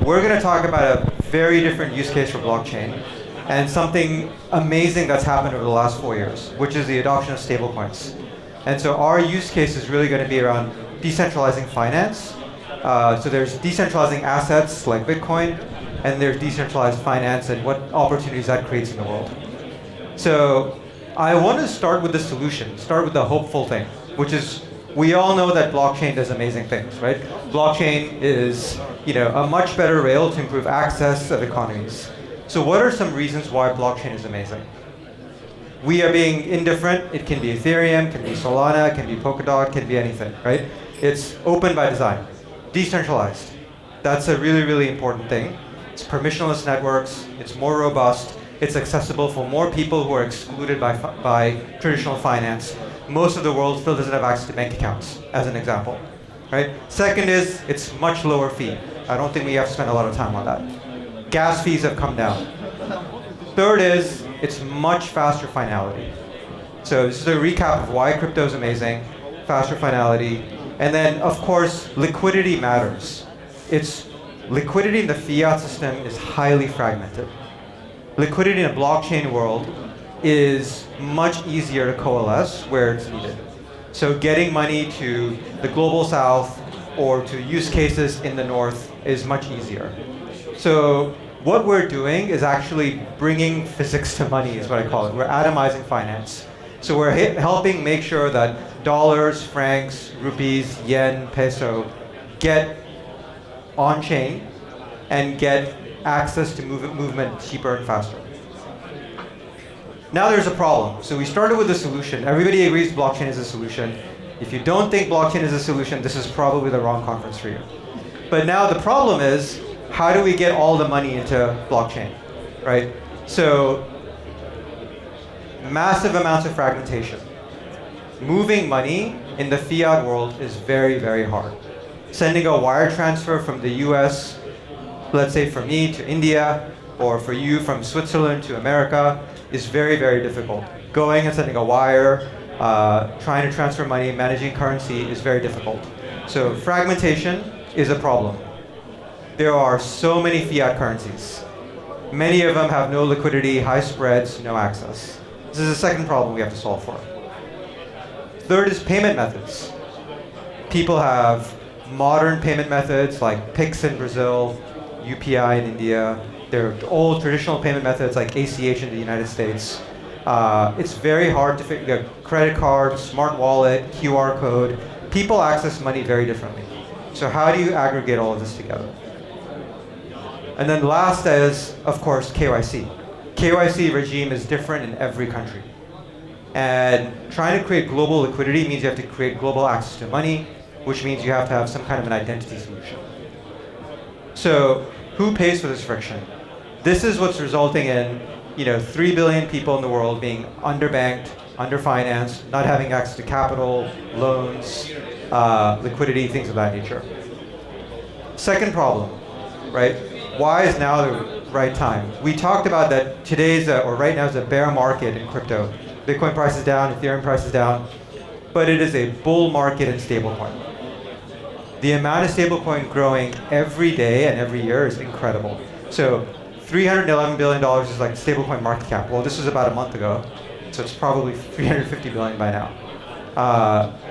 we're going to talk about a very different use case for blockchain and something amazing that's happened over the last 4 years, which is the adoption of stablecoins. And so our use case is really going to be around decentralizing finance. So there's decentralizing assets like Bitcoin, and there's decentralized finance and what opportunities that creates in the world. So I want to start with the solution, start with the hopeful thing, which is we all know that blockchain does amazing things, right? Blockchain is, a much better rail to improve access of economies. So what are some reasons why blockchain is amazing? We are being indifferent. It can be Ethereum, it can be Solana, it can be Polkadot, it can be anything, right? It's open by design, decentralized. That's a really, really important thing. It's permissionless networks, it's more robust, it's accessible for more people who are excluded by traditional finance. Most of the world still doesn't have access to bank accounts, as an example, right? Second is, it's much lower fee. I don't think we have to spend a lot of time on that. Gas fees have come down. Third is, it's much faster finality. So this is a recap of why crypto is amazing, faster finality, and then, of course, liquidity matters. Liquidity in the fiat system is highly fragmented. Liquidity in a blockchain world is much easier to coalesce where it's needed. So getting money to the global south or to use cases in the north is much easier. So what we're doing is actually bringing physics to money, is what I call it. We're atomizing finance. So we're helping make sure that dollars, francs, rupees, yen, peso get on-chain and get access to movement cheaper and faster. Now there's a problem. So we started with a solution. Everybody agrees blockchain is a solution. If you don't think blockchain is a solution, this is probably the wrong conference for you. But now the problem is, how do we get all the money into blockchain, right? So massive amounts of fragmentation. Moving money in the fiat world is very, very hard. Sending a wire transfer from the US, let's say for me to India, or for you from Switzerland to America, is very, very difficult. Going and sending a wire, trying to transfer money, managing currency is very difficult. So fragmentation is a problem. There are so many fiat currencies. Many of them have no liquidity, high spreads, no access. This is the second problem we have to solve for. Third is payment methods. People have modern payment methods like Pix in Brazil, UPI in India. There are old traditional payment methods like ACH in the United States. It's very hard to figure credit card, smart wallet, QR code. People access money very differently. So how do you aggregate all of this together? And then last is, of course, KYC. KYC regime is different in every country. And trying to create global liquidity means you have to create global access to money, which means you have to have some kind of an identity solution. So who pays for this friction? This is what's resulting in 3 billion people in the world being underbanked, underfinanced, not having access to capital, loans, liquidity, things of that nature. Second problem, right? Why is now the right time? We talked about that right now is a bear market in crypto. Bitcoin price is down, Ethereum price is down, but it is a bull market in stablecoin. The amount of stablecoin growing every day and every year is incredible. So $311 billion is like stablecoin market cap. Well, this was about a month ago, so it's probably 350 billion by now.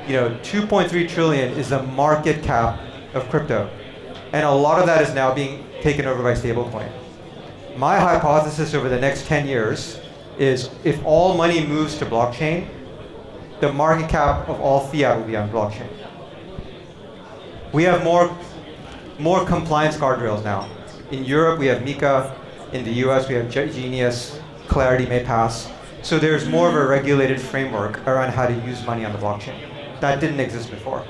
2.3 trillion is the market cap of crypto. And a lot of that is now being taken over by stablecoin. My hypothesis over the next 10 years is if all money moves to blockchain, the market cap of all fiat will be on blockchain. We have more compliance guardrails now. In Europe, we have MiCA. In the US, we have Genius. Clarity may pass. So there's more of a regulated framework around how to use money on the blockchain. That didn't exist before.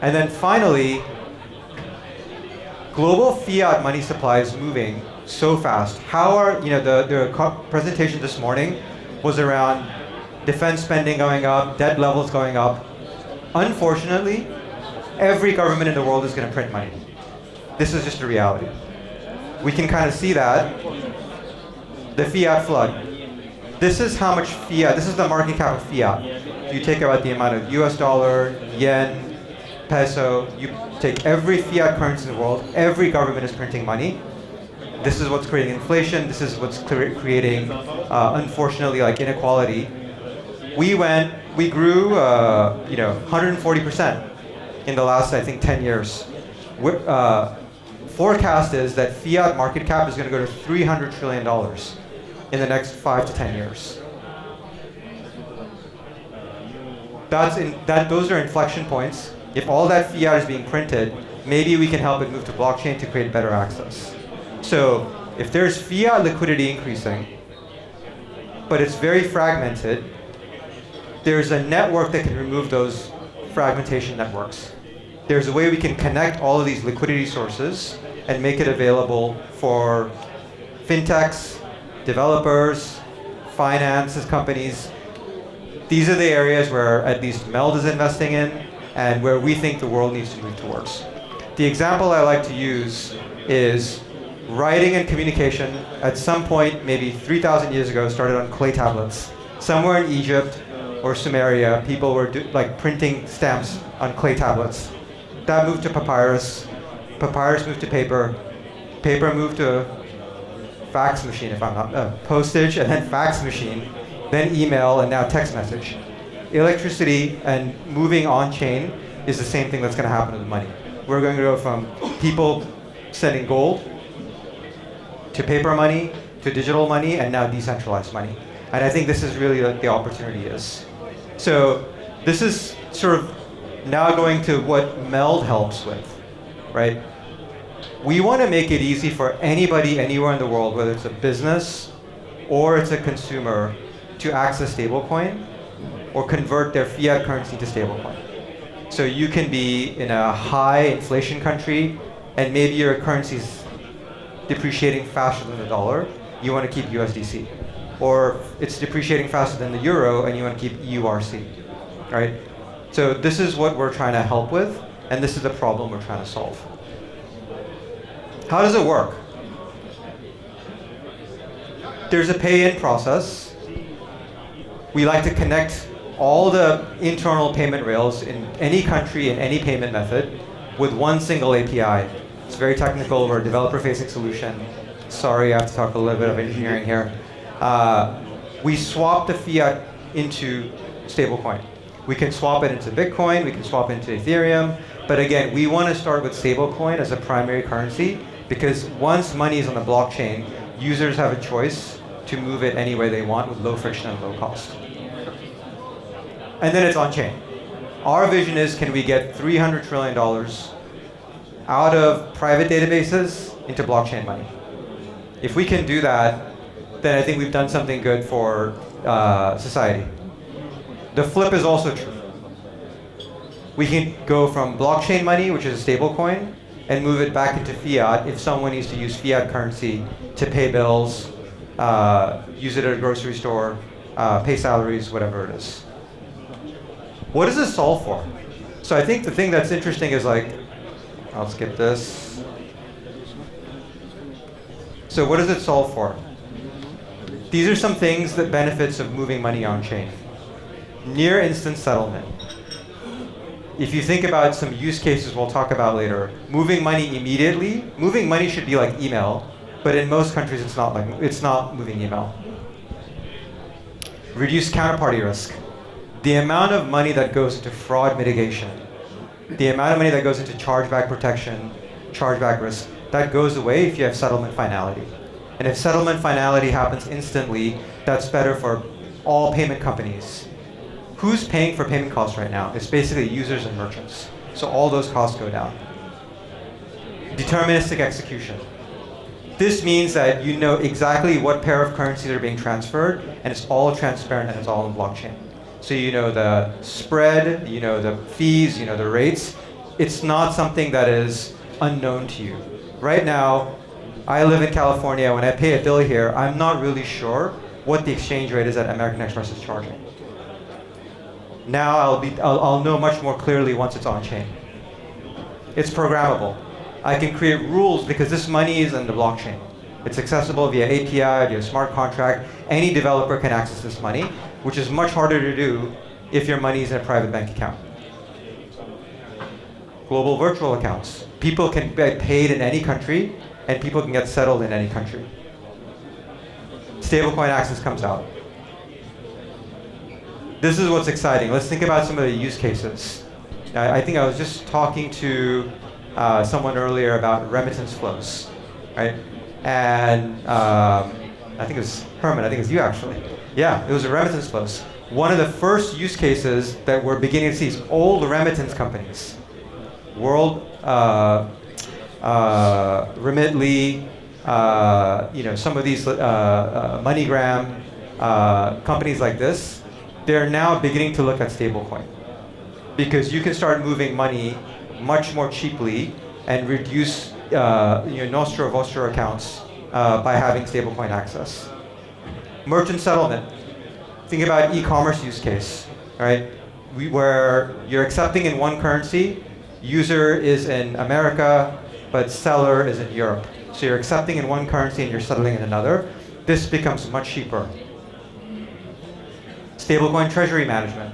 And then finally, global fiat money supply is moving so fast. How are, the presentation this morning was around defense spending going up, debt levels going up. Unfortunately, every government in the world is going to print money. This is just a reality. We can kind of see that. The fiat flood. This is how much fiat, this is the market cap of fiat. If you take about the amount of US dollar, yen, peso, you take every fiat currency in the world, every government is printing money. This is what's creating inflation. This is what's creating, unfortunately, like inequality. We grew, 140% in the last, I think, 10 years. Forecast is that fiat market cap is going to go to $300 trillion in the next 5 to 10 years. Those are inflection points. If all that fiat is being printed, maybe we can help it move to blockchain to create better access. So if there's fiat liquidity increasing, but it's very fragmented, there's a network that can remove those fragmentation networks. There's a way we can connect all of these liquidity sources and make it available for fintechs, developers, finances companies. These are the areas where at least Meld is investing in and where we think the world needs to move towards. The example I like to use is writing and communication at some point, maybe 3,000 years ago, started on clay tablets. Somewhere in Egypt or Sumeria, people were printing stamps on clay tablets. That moved to papyrus. Papyrus moved to paper. Paper moved to fax machine, if I'm not, postage, and then fax machine, then email, and now text message. Electricity and moving on-chain is the same thing that's going to happen with money. We're going to go from people sending gold to paper money, to digital money, and now decentralized money. And I think this is really what the opportunity is. So this is sort of now going to what Meld helps with, right? We want to make it easy for anybody, anywhere in the world, whether it's a business or it's a consumer, to access stablecoin or convert their fiat currency to stablecoin. So you can be in a high inflation country and maybe your currency's depreciating faster than the dollar, you want to keep USDC. Or it's depreciating faster than the euro and you want to keep EURC, right? So this is what we're trying to help with, and this is the problem we're trying to solve. How does it work? There's a pay-in process. We like to connect all the internal payment rails in any country in any payment method with one single API. It's very technical. We're a developer-facing solution. Sorry, I have to talk a little bit of engineering here. We swap the fiat into stablecoin. We can swap it into Bitcoin. We can swap it into Ethereum. But again, we want to start with stablecoin as a primary currency because once money is on the blockchain, users have a choice to move it any way they want with low friction and low cost. And then it's on-chain. Our vision is, can we get $300 trillion out of private databases into blockchain money? If we can do that, then I think we've done something good for society. The flip is also true. We can go from blockchain money, which is a stable coin, and move it back into fiat if someone needs to use fiat currency to pay bills, use it at a grocery store, pay salaries, whatever it is. What does this solve for? So I think the thing that's interesting is I'll skip this. So what does it solve for? These are some things that benefits of moving money on chain. Near instant settlement. If you think about some use cases we'll talk about later, moving money immediately, moving money should be like email, but in most countries it's not moving email. Reduce counterparty risk. The amount of money that goes into fraud mitigation, the amount of money that goes into chargeback protection, chargeback risk, that goes away if you have settlement finality. And if settlement finality happens instantly, that's better for all payment companies. Who's paying for payment costs right now? It's basically users and merchants. So all those costs go down. Deterministic execution. This means that you know exactly what pair of currencies are being transferred, and it's all transparent and it's all in blockchain. So you know the spread, you know the fees, you know the rates. It's not something that is unknown to you. Right now, I live in California. When I pay a bill here, I'm not really sure what the exchange rate is that American Express is charging. Now I'll know much more clearly once it's on chain. It's programmable. I can create rules because this money is in the blockchain. It's accessible via API, via smart contract. Any developer can access this money, which is much harder to do if your money is in a private bank account. global virtual accounts. People can get paid in any country, and people can get settled in any country. Stablecoin access comes out. This is what's exciting. Let's think about some of the use cases. I think I was just talking to someone earlier about remittance flows, right? And I think it was Herman, I think it was you actually. Yeah, it was a remittance flows. One of the first use cases that we're beginning to see is old remittance companies. World, Remitly, some of these MoneyGram, companies like this, they're now beginning to look at stablecoin. Because you can start moving money much more cheaply and reduce nostro vostro accounts by having stablecoin access. Merchant settlement. Think about e-commerce use case, right? Where you're accepting in one currency, user is in America, but seller is in Europe. So you're accepting in one currency and you're settling in another. This becomes much cheaper. Stablecoin treasury management.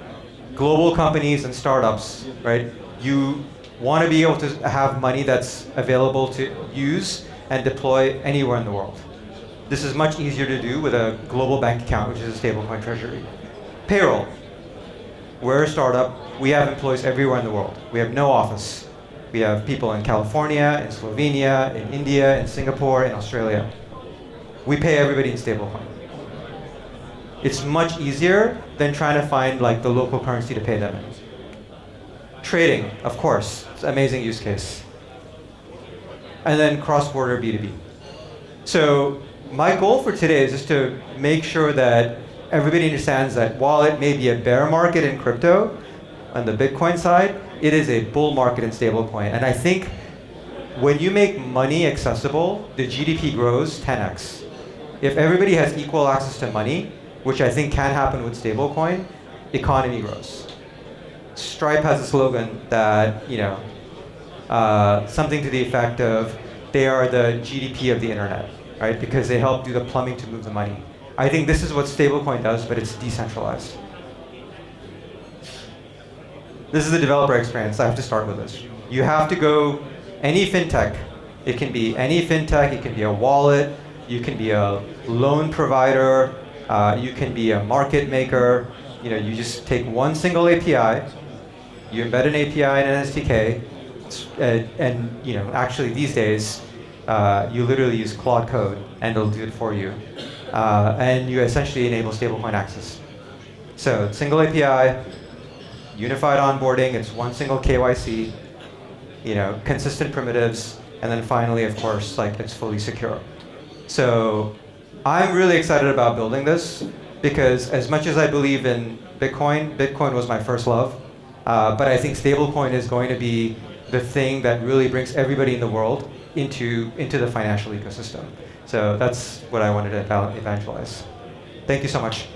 Global companies and startups, right? You want to be able to have money that's available to use and deploy anywhere in the world. This is much easier to do with a global bank account, which is a stablecoin treasury. Payroll. We're a startup. We have employees everywhere in the world. We have no office. We have people in California, in Slovenia, in India, in Singapore, in Australia. We pay everybody in stablecoin. It's much easier than trying to find like the local currency to pay them in. Trading, of course, it's an amazing use case. And then cross-border B2B. So my goal for today is just to make sure that everybody understands that while it may be a bear market in crypto, on the Bitcoin side, it is a bull market in stablecoin. And I think when you make money accessible, the GDP grows 10x. If everybody has equal access to money, which I think can happen with stablecoin, economy grows. Stripe has a slogan that, something to the effect of, they are the GDP of the internet, right? Because they help do the plumbing to move the money. I think this is what stablecoin does, but it's decentralized. This is the developer experience. I have to start with this. You have to go any fintech. It can be any fintech. It can be a wallet. You can be a loan provider. You can be a market maker. You just take one single API. You embed an API and an SDK, and actually these days, you literally use Claude code and it'll do it for you, and you essentially enable stablecoin access. So single API. Unified onboarding, it's one single KYC, consistent primitives, and then finally, of course, it's fully secure. So I'm really excited about building this because as much as I believe in Bitcoin was my first love, but I think stablecoin is going to be the thing that really brings everybody in the world into the financial ecosystem. So that's what I wanted to evangelize. Thank you so much.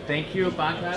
Thank you, Pankaj.